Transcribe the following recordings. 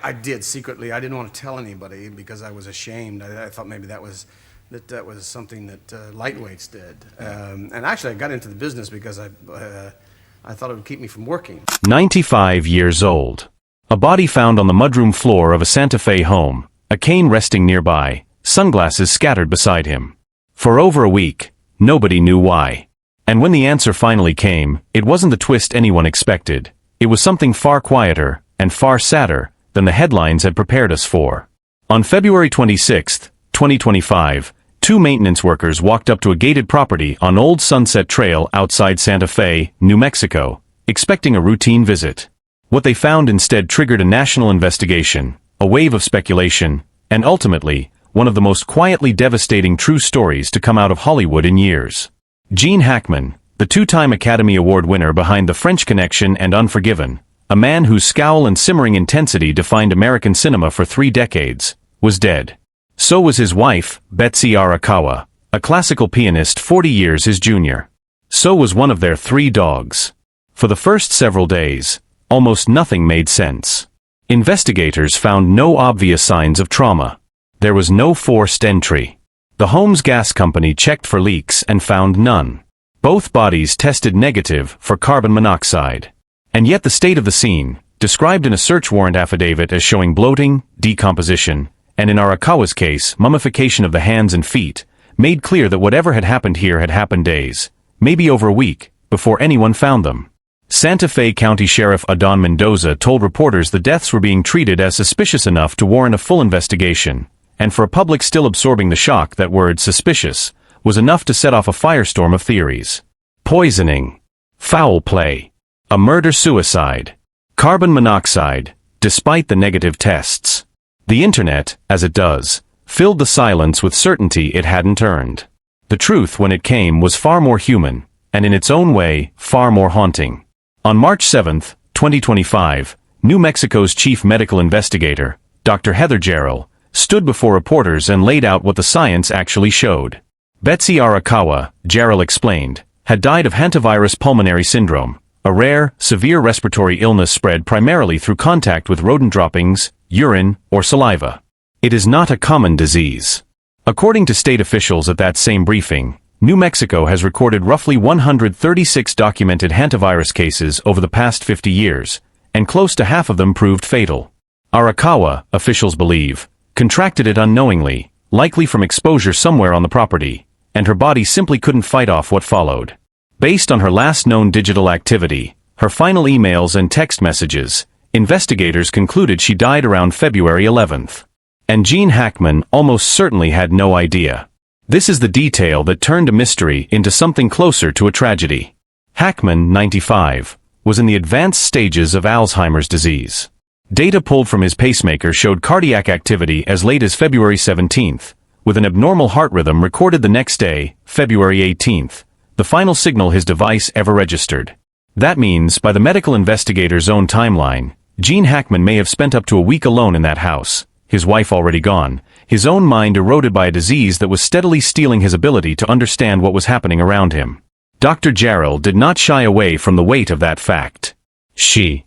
I did secretly. I didn't want to tell anybody because I was ashamed. I thought maybe that was something that lightweights did. And actually, I got into the business because I thought it would keep me from working. 95 years old. A body found on the mudroom floor of a Santa Fe home, a cane resting nearby, sunglasses scattered beside him. For over a week, nobody knew why. And when the answer finally came, it wasn't the twist anyone expected. It was something far quieter and far sadder than the headlines had prepared us for. On February 26, 2025, two maintenance workers walked up to a gated property on Old Sunset Trail outside Santa Fe, New Mexico, expecting a routine visit. What they found instead triggered a national investigation, a wave of speculation, and ultimately, one of the most quietly devastating true stories to come out of Hollywood in years. Gene Hackman, the two-time Academy Award winner behind The French Connection and Unforgiven, a man whose scowl and simmering intensity defined American cinema for 3 decades, was dead. So was his wife, Betsy Arakawa, a classical pianist 40 years his junior. So was one of their 3 dogs. For the first several days, almost nothing made sense. Investigators found no obvious signs of trauma. There was no forced entry. The home's gas company checked for leaks and found none. Both bodies tested negative for carbon monoxide. And yet the state of the scene, described in a search warrant affidavit as showing bloating, decomposition, and in Arakawa's case, mummification of the hands and feet, made clear that whatever had happened here had happened days, maybe over a week, before anyone found them. Santa Fe County Sheriff Adon Mendoza told reporters the deaths were being treated as suspicious enough to warrant a full investigation, and for a public still absorbing the shock that word suspicious was enough to set off a firestorm of theories. Poisoning. Foul play. A murder-suicide. Carbon monoxide, despite the negative tests. The internet, as it does, filled the silence with certainty it hadn't earned. The truth, when it came, was far more human, and in its own way, far more haunting. On March 7, 2025, New Mexico's chief medical investigator, Dr. Heather Jarrell, stood before reporters and laid out what the science actually showed. Betsy Arakawa, Jarrell explained, had died of hantavirus pulmonary syndrome, a rare, severe respiratory illness spread primarily through contact with rodent droppings, urine, or saliva. It is not a common disease. According to state officials at that same briefing, New Mexico has recorded roughly 136 documented hantavirus cases over the past 50 years, and close to half of them proved fatal. Arakawa, officials believe, contracted it unknowingly, likely from exposure somewhere on the property, and her body simply couldn't fight off what followed. Based on her last known digital activity, her final emails and text messages, investigators concluded she died around February 11th. And Gene Hackman almost certainly had no idea. This is the detail that turned a mystery into something closer to a tragedy. Hackman, 95, was in the advanced stages of Alzheimer's disease. Data pulled from his pacemaker showed cardiac activity as late as February 17th, with an abnormal heart rhythm recorded the next day, February 18th, the final signal his device ever registered. That means, by the medical investigator's own timeline, Gene Hackman may have spent up to a week alone in that house, his wife already gone, his own mind eroded by a disease that was steadily stealing his ability to understand what was happening around him. Dr. Jarrell did not shy away from the weight of that fact. She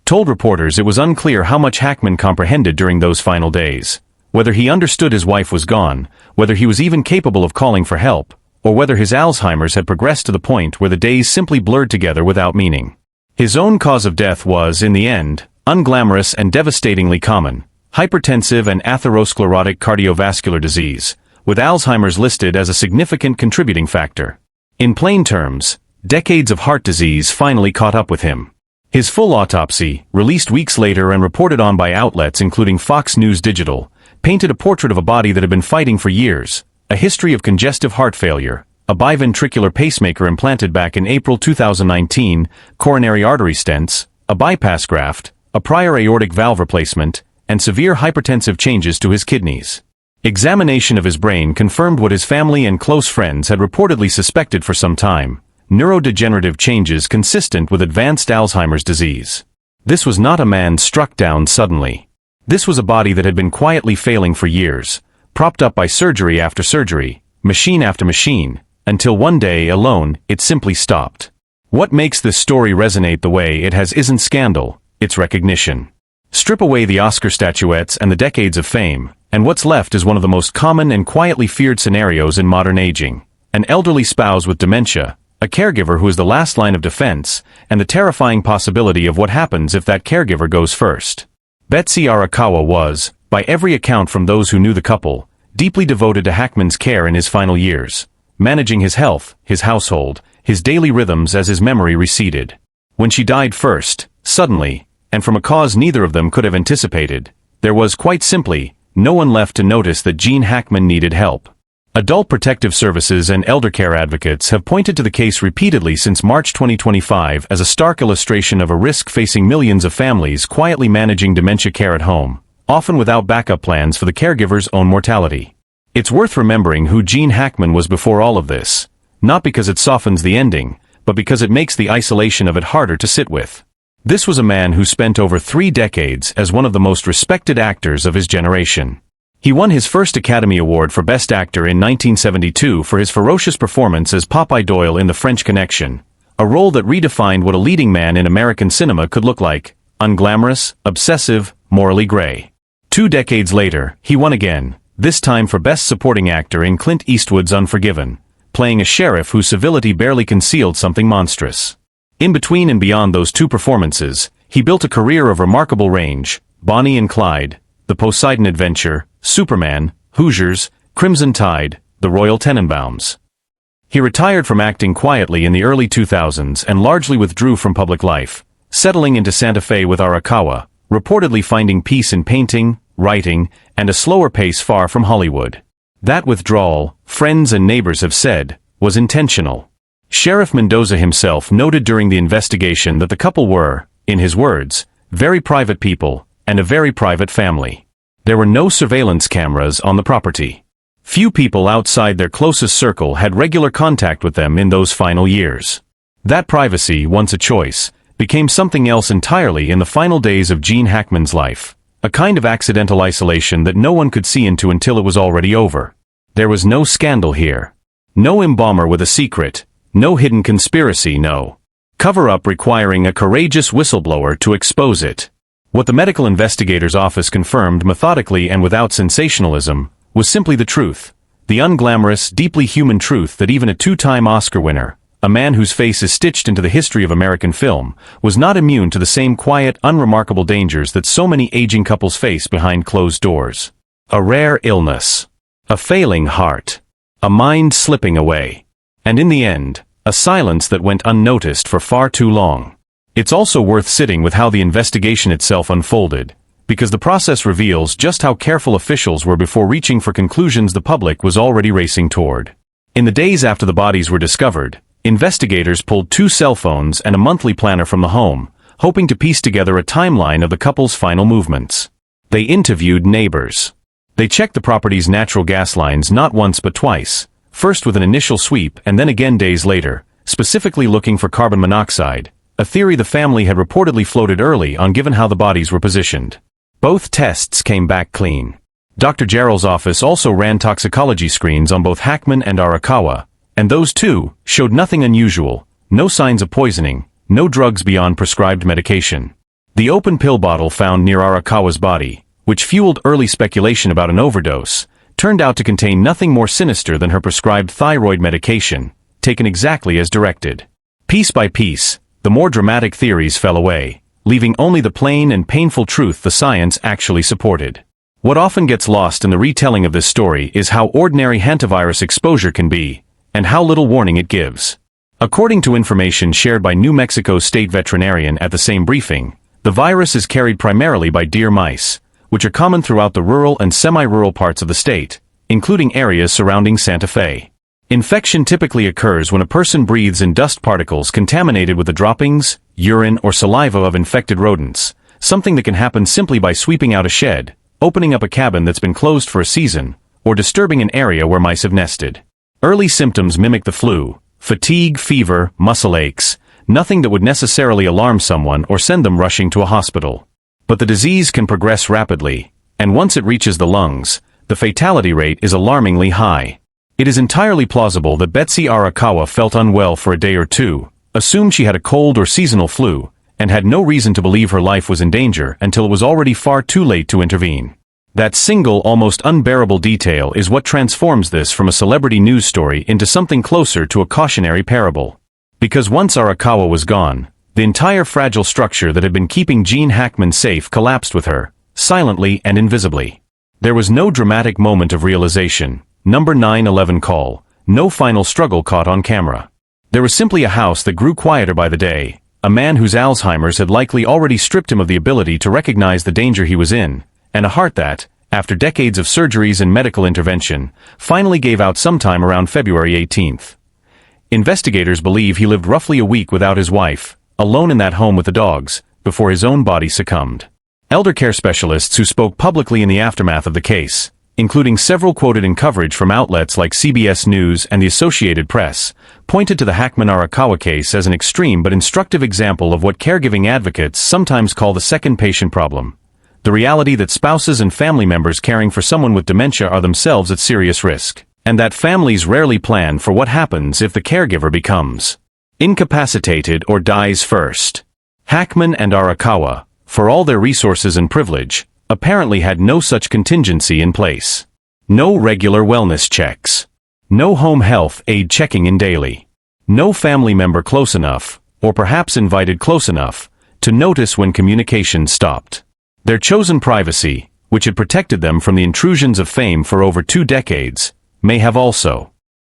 told reporters it was unclear how much Hackman comprehended during those final days, whether he understood his wife was gone, whether he was even capable of calling for help, or whether his Alzheimer's had progressed to the point where the days simply blurred together without meaning. His own cause of death was, in the end, unglamorous and devastatingly common: hypertensive and atherosclerotic cardiovascular disease, with Alzheimer's listed as a significant contributing factor. In plain terms, decades of heart disease finally caught up with him. His full autopsy, released weeks later and reported on by outlets including Fox News Digital, painted a portrait of a body that had been fighting for years: a history of congestive heart failure, a biventricular pacemaker implanted back in April 2019, coronary artery stents, a bypass graft, a prior aortic valve replacement, and severe hypertensive changes to his kidneys. Examination of his brain confirmed what his family and close friends had reportedly suspected for some time: neurodegenerative changes consistent with advanced Alzheimer's disease. This was not a man struck down suddenly. This was a body that had been quietly failing for years, propped up by surgery after surgery, machine after machine, until one day alone, it simply stopped. What makes this story resonate the way it has isn't scandal, it's recognition. Strip away the Oscar statuettes and the decades of fame, and what's left is one of the most common and quietly feared scenarios in modern aging. An elderly spouse with dementia, a caregiver who is the last line of defense, and the terrifying possibility of what happens if that caregiver goes first. Betsy Arakawa was, by every account from those who knew the couple, deeply devoted to Hackman's care in his final years, managing his health, his household, his daily rhythms as his memory receded. When she died first, suddenly, and from a cause neither of them could have anticipated, there was, quite simply, no one left to notice that Gene Hackman needed help. Adult Protective Services and elder care advocates have pointed to the case repeatedly since March 2025 as a stark illustration of a risk facing millions of families quietly managing dementia care at home, often without backup plans for the caregiver's own mortality. It's worth remembering who Gene Hackman was before all of this, not because it softens the ending, but because it makes the isolation of it harder to sit with. This was a man who spent over 3 decades as one of the most respected actors of his generation. He won his first Academy Award for Best Actor in 1972 for his ferocious performance as Popeye Doyle in The French Connection, a role that redefined what a leading man in American cinema could look like: unglamorous, obsessive, morally gray. 2 decades later, he won again, this time for Best Supporting Actor in Clint Eastwood's Unforgiven, playing a sheriff whose civility barely concealed something monstrous. In between and beyond those 2 performances, he built a career of remarkable range: Bonnie and Clyde, The Poseidon Adventure, Superman, Hoosiers, Crimson Tide, The Royal Tenenbaums. He retired from acting quietly in the early 2000s and largely withdrew from public life, settling into Santa Fe with Arakawa, reportedly finding peace in painting, writing, and a slower pace far from Hollywood. That withdrawal, friends and neighbors have said, was intentional. Sheriff Mendoza himself noted during the investigation that the couple were, in his words, very private people, and a very private family. There were no surveillance cameras on the property. Few people outside their closest circle had regular contact with them in those final years. That privacy, once a choice, became something else entirely in the final days of Gene Hackman's life, a kind of accidental isolation that no one could see into until it was already over. There was no scandal here. No embalmer with a secret, no hidden conspiracy, no cover-up requiring a courageous whistleblower to expose it. What the Medical Investigator's office confirmed methodically and without sensationalism was simply the truth, the unglamorous, deeply human truth that even a 2-time Oscar winner, a man whose face is stitched into the history of American film, was not immune to the same quiet, unremarkable dangers that so many aging couples face behind closed doors. A rare illness, a failing heart, a mind slipping away, and in the end, a silence that went unnoticed for far too long. It's also worth sitting with how the investigation itself unfolded, because the process reveals just how careful officials were before reaching for conclusions the public was already racing toward. In the days after the bodies were discovered, investigators pulled 2 cell phones and a monthly planner from the home, hoping to piece together a timeline of the couple's final movements. They interviewed neighbors. They checked the property's natural gas lines not once but twice, first with an initial sweep and then again days later, specifically looking for carbon monoxide, a theory the family had reportedly floated early on given how the bodies were positioned. Both tests came back clean. Dr. Jarrell's office also ran toxicology screens on both Hackman and Arakawa, and those too showed nothing unusual, no signs of poisoning, no drugs beyond prescribed medication. The open pill bottle found near Arakawa's body, which fueled early speculation about an overdose, turned out to contain nothing more sinister than her prescribed thyroid medication, taken exactly as directed. Piece by piece, the more dramatic theories fell away, leaving only the plain and painful truth the science actually supported. What often gets lost in the retelling of this story is how ordinary hantavirus exposure can be, and how little warning it gives. According to information shared by New Mexico state veterinarian at the same briefing, the virus is carried primarily by deer mice, which are common throughout the rural and semi-rural parts of the state, including areas surrounding Santa Fe. Infection typically occurs when a person breathes in dust particles contaminated with the droppings, urine, or saliva of infected rodents, something that can happen simply by sweeping out a shed, opening up a cabin that's been closed for a season, or disturbing an area where mice have nested. Early symptoms mimic the flu: fatigue, fever, muscle aches, nothing that would necessarily alarm someone or send them rushing to a hospital. But the disease can progress rapidly, and once it reaches the lungs, the fatality rate is alarmingly high. It is entirely plausible that Betsy Arakawa felt unwell for a day or two, assumed she had a cold or seasonal flu, and had no reason to believe her life was in danger until it was already far too late to intervene. That single, almost unbearable detail is what transforms this from a celebrity news story into something closer to a cautionary parable. Because once Arakawa was gone, the entire fragile structure that had been keeping Gene Hackman safe collapsed with her, silently and invisibly. There was no dramatic moment of realization, number 911 call, no final struggle caught on camera. There was simply a house that grew quieter by the day, a man whose Alzheimer's had likely already stripped him of the ability to recognize the danger he was in, and a heart that, after decades of surgeries and medical intervention, finally gave out sometime around February 18th. Investigators believe he lived roughly a week without his wife, alone in that home with the dogs, before his own body succumbed. Elder care specialists who spoke publicly in the aftermath of the case, including several quoted in coverage from outlets like CBS News and the Associated Press, pointed to the Hackman-Arakawa case as an extreme but instructive example of what caregiving advocates sometimes call the second patient problem. The reality that spouses and family members caring for someone with dementia are themselves at serious risk, and that families rarely plan for what happens if the caregiver becomes incapacitated or dies first. Hackman and Arakawa, for all their resources and privilege, apparently had no such contingency in place. No regular wellness checks. No home health aide checking in daily. No family member close enough, or perhaps invited close enough, to notice when communication stopped. Their chosen privacy, which had protected them from the intrusions of fame for over 2 decades, may have also